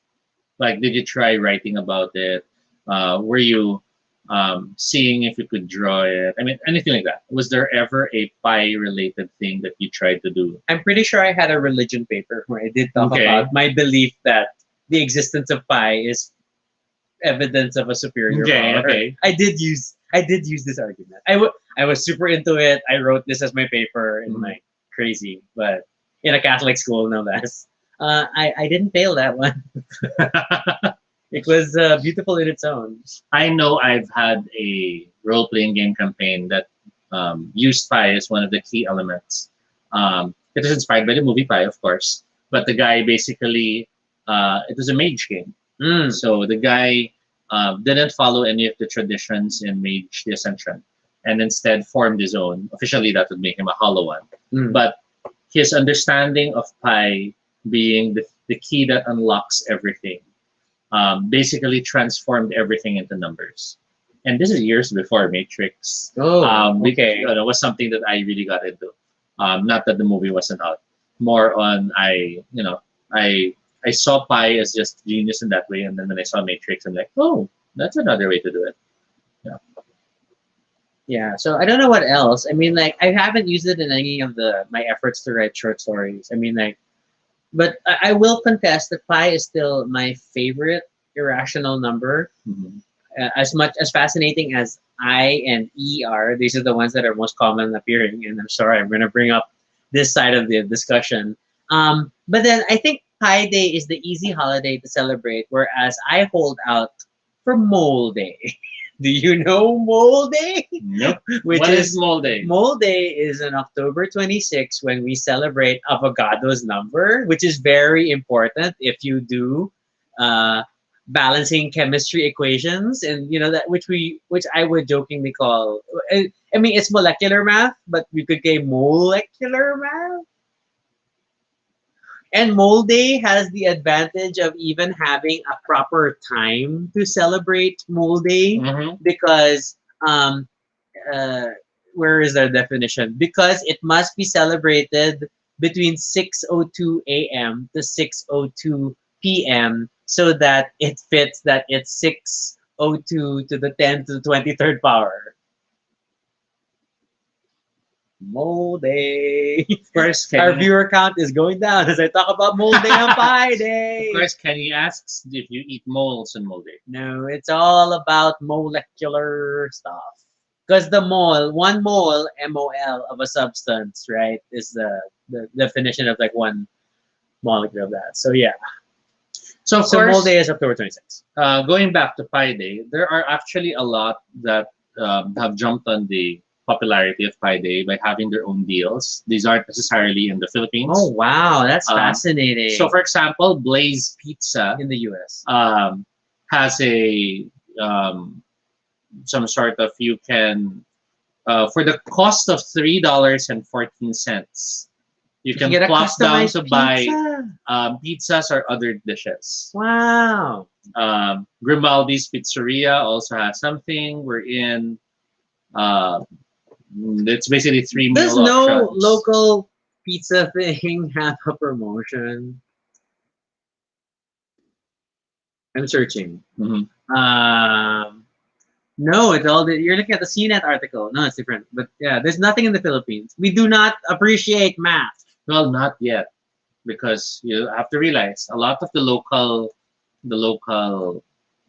Like, did you try writing about it? Were you seeing if you could draw it? I mean, anything like that. Was there ever a pi related thing that you tried to do? I'm pretty sure I had a religion paper where I did talk Okay. about my belief that the existence of Pi is evidence of a superior Okay, power. okay. I did use this argument. I was super into it. I wrote this as my paper and Mhm. like crazy, but in a Catholic school, no less. I didn't fail that one. It was beautiful in its own. I know I've had a role playing game campaign that used pi as one of the key elements. It was inspired by the movie Pi, of course, but the guy basically, it was a mage game. Mm. So the guy didn't follow any of the traditions in Mage the Ascension and instead formed his own. Officially, that would make him a hollow one. Mm. But his understanding of pi being the key that unlocks everything basically transformed everything into numbers. And this is years before Matrix. Oh, Which, okay. it was something that I really got into. Not that the movie wasn't out. More on I saw pi as just genius in that way, and then when I saw Matrix, I'm like, oh, that's another way to do it. Yeah. Yeah, so I don't know what else. I mean, like, I haven't used it in any of my efforts to write short stories. I mean, like, but I will contest that pi is still my favorite irrational number. Mhm. As much as fascinating as I and E are, these are the ones that are most common appearing. And I'm sorry, I'm going to bring up this side of the discussion. But then I think Pi Day is the easy holiday to celebrate, whereas I hold out for Mole Day. Do you know Mole Day? Nope. Which What is is Mole Day? Mole Day is on October 26th when we celebrate Avogadro's number, which is very important if you do uh, balancing chemistry equations, and that which I would jokingly call. I mean, it's molecular math, but we could say molecular math. And Mole Day has the advantage of even having a proper time to celebrate Mole Day Mhm. because um, uh, where is their definition? Because it must be celebrated between 6:02 a.m. to 6:02 p.m. so that it fits that it's 6:02 to the 10 to the 23rd power. Mole Day. Of course, Our Kenny. viewer count is going down as I talk about Mole Day on Pi Of Day. course, Kenny asks if you eat moles on Mole Day. No, it's all about molecular stuff. Because one mole, MOL, of a substance, right, is the definition of like one molecule of that. So yeah. So of So Mole course, Day is October 26th. going back to Pi Day, there are actually a lot that have jumped on the popularity of Pi Day by having their own deals. These aren't necessarily in the Philippines. Oh wow, that's Um, fascinating. So, for example, Blaze Pizza in the US. has a some sort of you can for the cost of $3.14, you can get a plop down customized to buy pizza. pizzas or other dishes. Wow. Grimaldi's Pizzeria also has something. We're in. Uh, it's basically three Does meal no options. local pizza thing have a promotion? I'm searching. Mhm. No, it's all you're looking at the CNET article. No, it's different. But yeah, there's nothing in the Philippines. We do not appreciate math. Well, not yet, because you have to realize a lot of the local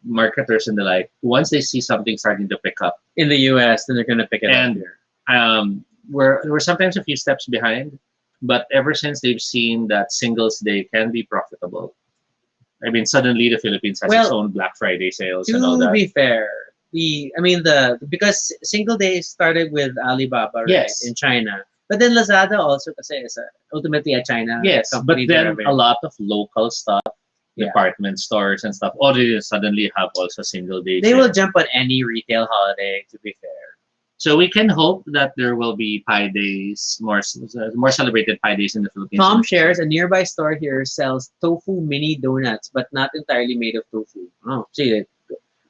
marketers and the like, once they see something starting to pick up, In the US, then they're gonna pick it up and here. we're sometimes a few steps behind, but ever since they've seen that Singles Day can be profitable, I mean, suddenly the Philippines has its Well, own Black Friday sales and all to that. be fair, because single day started with Alibaba, right, Yes. in China. But then Lazada also kasi is ultimately a China Yes, company. but then whatever. a lot of local stuff, Yeah. department stores and stuff, already suddenly have also single day They will sales. jump on any retail holiday, to be fair. So we can hope that there will be Pi Days, more celebrated Pi Days in the Philippines. Tom shares a nearby store here sells tofu mini donuts, but not entirely made of tofu. Oh, see, it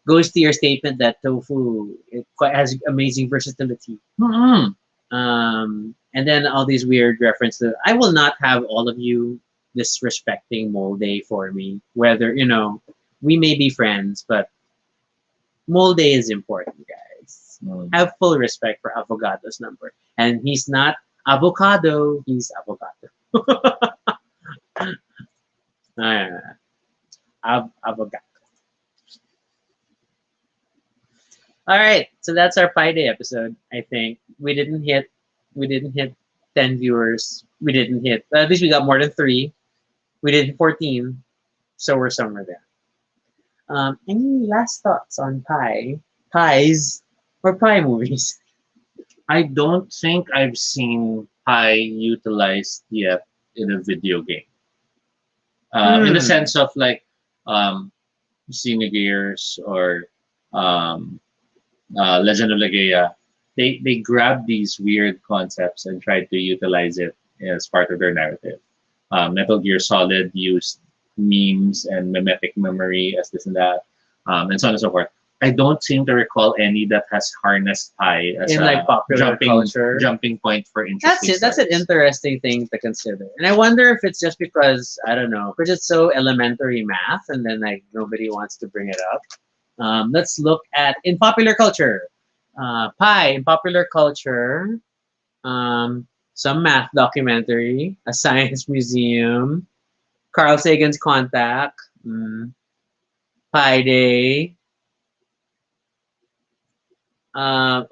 goes to your statement that tofu it quite has amazing versatility. Mm-hmm. And then all these weird references. I will not have all of you disrespecting Mole Day for me. Whether we may be friends, but Mole Day is important, guys. Have full respect for Avogado's number, and he's not avocado. He's avocado. Avocado. All right, so that's our Pi Day episode. I think we didn't hit 10 viewers. We didn't hit. At least we got more than 3. We did 14, so we're somewhere there. Any last thoughts on pies, or pie movies? I don't think I've seen Pi utilized yet in a video game. In the sense of like Xenogears or um, Legend of Legaia, they grab these weird concepts and try to utilize it as part of their narrative. Metal Gear Solid used memes and mimetic memory as this and that, and so on and so forth. I don't seem to recall any that has harnessed Pi as In a like popular culture. jumping point for interesting. That's an interesting thing to consider. And I wonder if it's just because I don't know, because it's so elementary math, and then like nobody wants to bring it up. Let's look at in popular culture. Pi in popular culture. Some math documentary, a science museum, Carl Sagan's Contact, Pi Day. There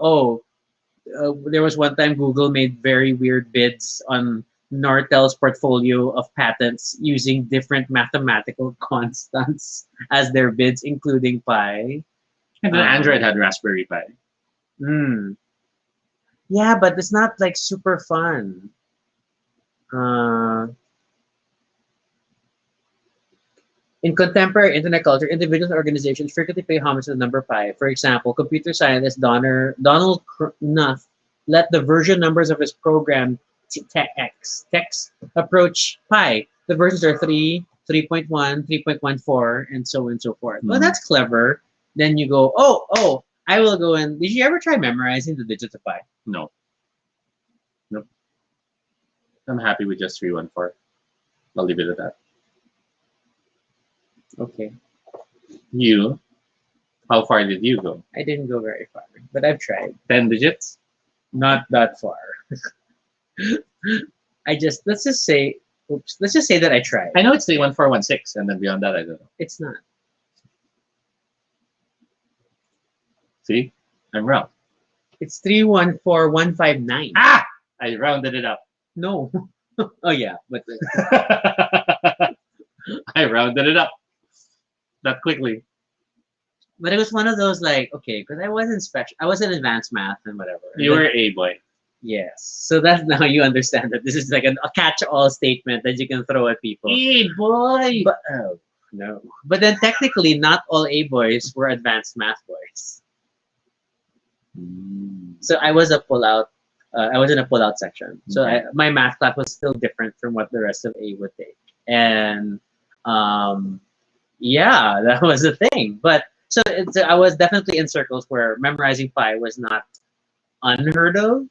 was one time Google made very weird bids on Nortel's portfolio of patents using different mathematical constants as their bids, including pi. And then Android had Raspberry Pi. Yeah, but it's not like super fun. In contemporary internet culture, individuals and organizations frequently pay homage to the number pi. For example, computer scientist Donald Knuth let the version numbers of his program text approach pi. The versions are 3, 3.1, 3.14, and so on and so forth. Well, that's clever. Then you go, oh, I will go in. Did you ever try memorizing the digits of pi? No. Nope. I'm happy with just 314. I'll leave it at that. Okay. You? How far did you go? I didn't go very far, but I've tried. 10 digits? Not that far. Let's just say that I tried. I know it's 31416, and then beyond that, I don't know. It's not. See? I'm wrong. It's 314159. Ah! I rounded it up. No. Oh yeah, but I rounded it up that quickly. But it was one of those like, okay, because I wasn't special. I was in advanced math and whatever. And You were A boy. Yes. So that's now you understand that this is like a catch-all statement that you can throw at people. A boy. But oh no. But then technically, not all A boys were advanced math boys. So I was a pullout. I was in a pullout section. So my math class was still different from what the rest of A would take. And yeah, that was the thing. But so I was definitely in circles where memorizing pi was not unheard of.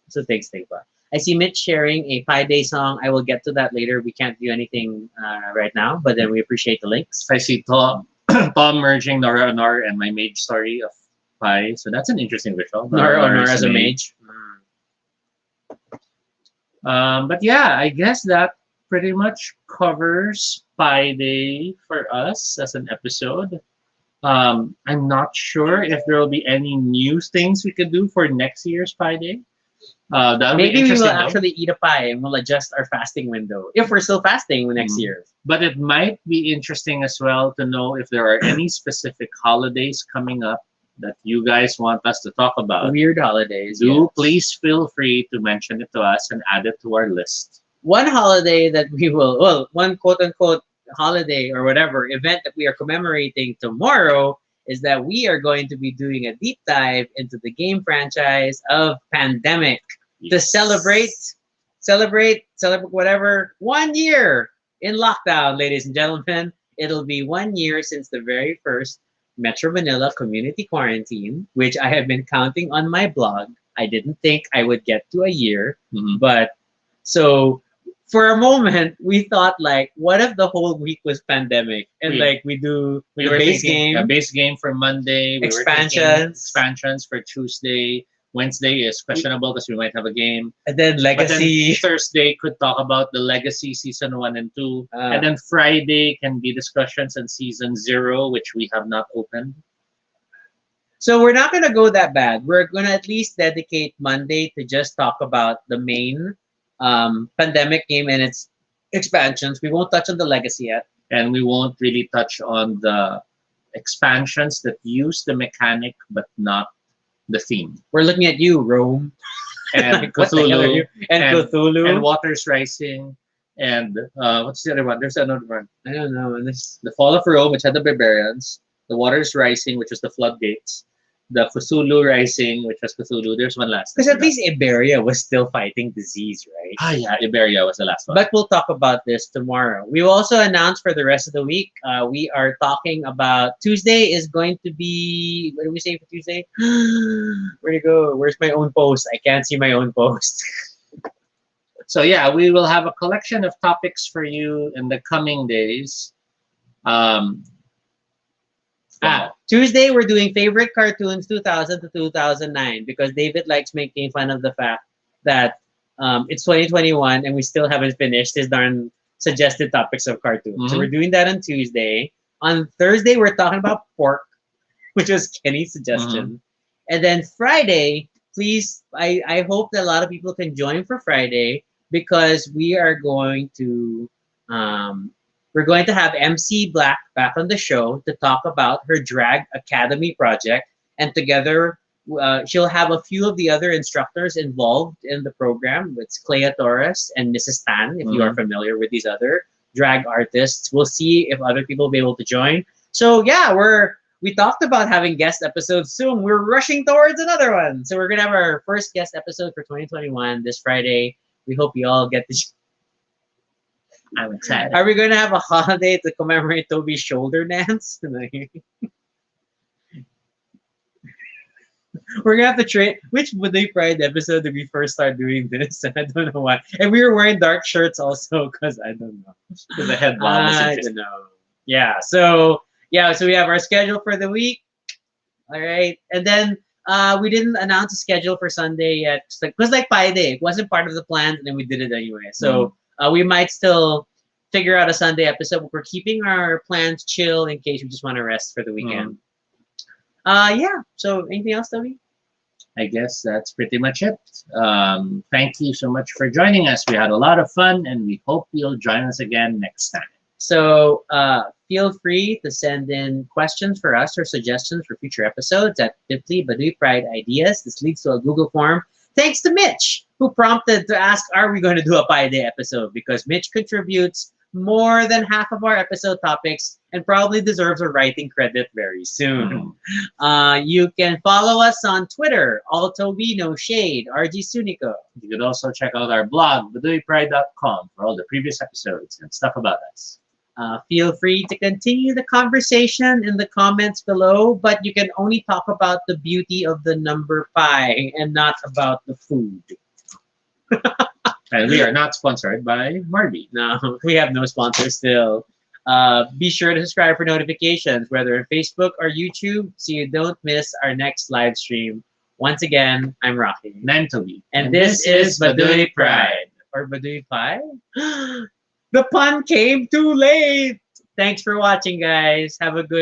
So thanks, Thankful. I see Mitch sharing a Pi Day song. I will get to that later. We can't do anything right now, but then we appreciate the links. I see Tom merging Nora Honor and my mage story of Pi. So that's an interesting visual. Nora Honor as a mage. But yeah, I guess that pretty much covers Pi Day for us as an episode. I'm not sure if there will be any new things we could do for next year's Pi Day. Maybe we will actually eat a pie and we'll adjust our fasting window if we're still fasting next year. But it might be interesting as well to know if there are any specific holidays coming up that you guys want us to talk about. Weird holidays. Please feel free to mention it to us and add it to our list. One holiday that we will, one quote unquote holiday or whatever event that we are commemorating tomorrow is that we are going to be doing a deep dive into the game franchise of Pandemic to celebrate whatever 1 year in lockdown, ladies and gentlemen. It'll be 1 year since the very first Metro Manila community quarantine, which I have been counting on my blog. I didn't think I would get to a year, but so for a moment we thought like, what if the whole week was pandemic and like We the were base thinking a game, base game for Monday. We were thinking expansions, expansions for Tuesday. Wednesday is questionable because we might have a game. and then But then legacy. Thursday could talk about the Legacy season 1 and 2, Ah. and then Friday can be discussions on season 0, which we have not opened. So we're not gonna go that bad. We're gonna at least dedicate Monday to just talk about the main pandemic game and its expansions. We won't touch on the legacy yet. And we won't really touch on the expansions that use the mechanic but not the theme. We're looking at you, Rome. And What the hell are you? Cthulhu And Cthulhu. and Waters Rising and what's the other one? There's another one. I don't know. And this The Fall of Rome, which had the barbarians. The Waters Rising, which was the floodgates. The Cthulhu Rising, which was Cthulhu. There's one last. because at least Iberia was still fighting disease, right? Ah, yeah, Iberia was the last one. But we'll talk about this tomorrow. We will also announce for the rest of the week. We are talking about Tuesday is going to be. What do we say for Tuesday? Where'd it go? Where's my own post? I can't see my own post. So yeah, we will have a collection of topics for you in the coming days. Tuesday we're doing favorite cartoons 2000 to 2009 because David likes making fun of the fact that it's 2021 and we still haven't finished his darn suggested topics of cartoons. So we're doing that on Tuesday. On Thursday we're talking about pork, which was Kenny's suggestion. And then Friday, please, I hope that a lot of people can join for Friday because we are going to have MC Black back on the show to talk about her Drag Academy project, and together she'll have a few of the other instructors involved in the program. It's Clea Torres and Mrs. Tan, if you are familiar with these other drag artists. We'll see if other people will be able to join. So yeah, we talked about having guest episodes soon. We're rushing towards another one. So we're gonna have our first guest episode for 2021 this Friday. We hope you all get the. I'm excited. Are we going to have a holiday to commemorate Toby's shoulder dance? We're going to have to train. Which Baduy Pride episode did we first start doing this? I don't know why. And we were wearing dark shirts also because I don't know. Because the head bob is I interesting. don't know. So we have our schedule for the week. All right. And then we didn't announce a schedule for Sunday yet. It was like Pi Day. It wasn't part of the plan, and then we did it anyway. So we might still figure out a Sunday episode, but we're keeping our plans chill in case we just want to rest for the weekend. So anything else, Toby? I guess that's pretty much it. Thank you so much for joining us. We had a lot of fun, and we hope you'll join us again next time. So feel free to send in questions for us or suggestions for future episodes at bit.ly Baduy Pride Ideas. This leads to a Google form. Thanks to Mitch, who prompted to ask, are we going to do a Pi Day episode? Because Mitch contributes more than half of our episode topics and probably deserves a writing credit very soon. You can follow us on Twitter, Altobi No Shade, RG Sunico. You could also check out our blog, baduypride.com, for all the previous episodes and stuff about us. Feel free to continue the conversation in the comments below, but you can only talk about the beauty of the number pi and not about the food. And we are not sponsored by Marby. No, we have no sponsors still. Be sure to subscribe for notifications, whether on Facebook or YouTube, so you don't miss our next live stream. Once again, I'm Rocky. And I'm Toby. And this is Baduy Pride. Or Baduy Pie? The pun came too late! Thanks for watching, guys. Have a good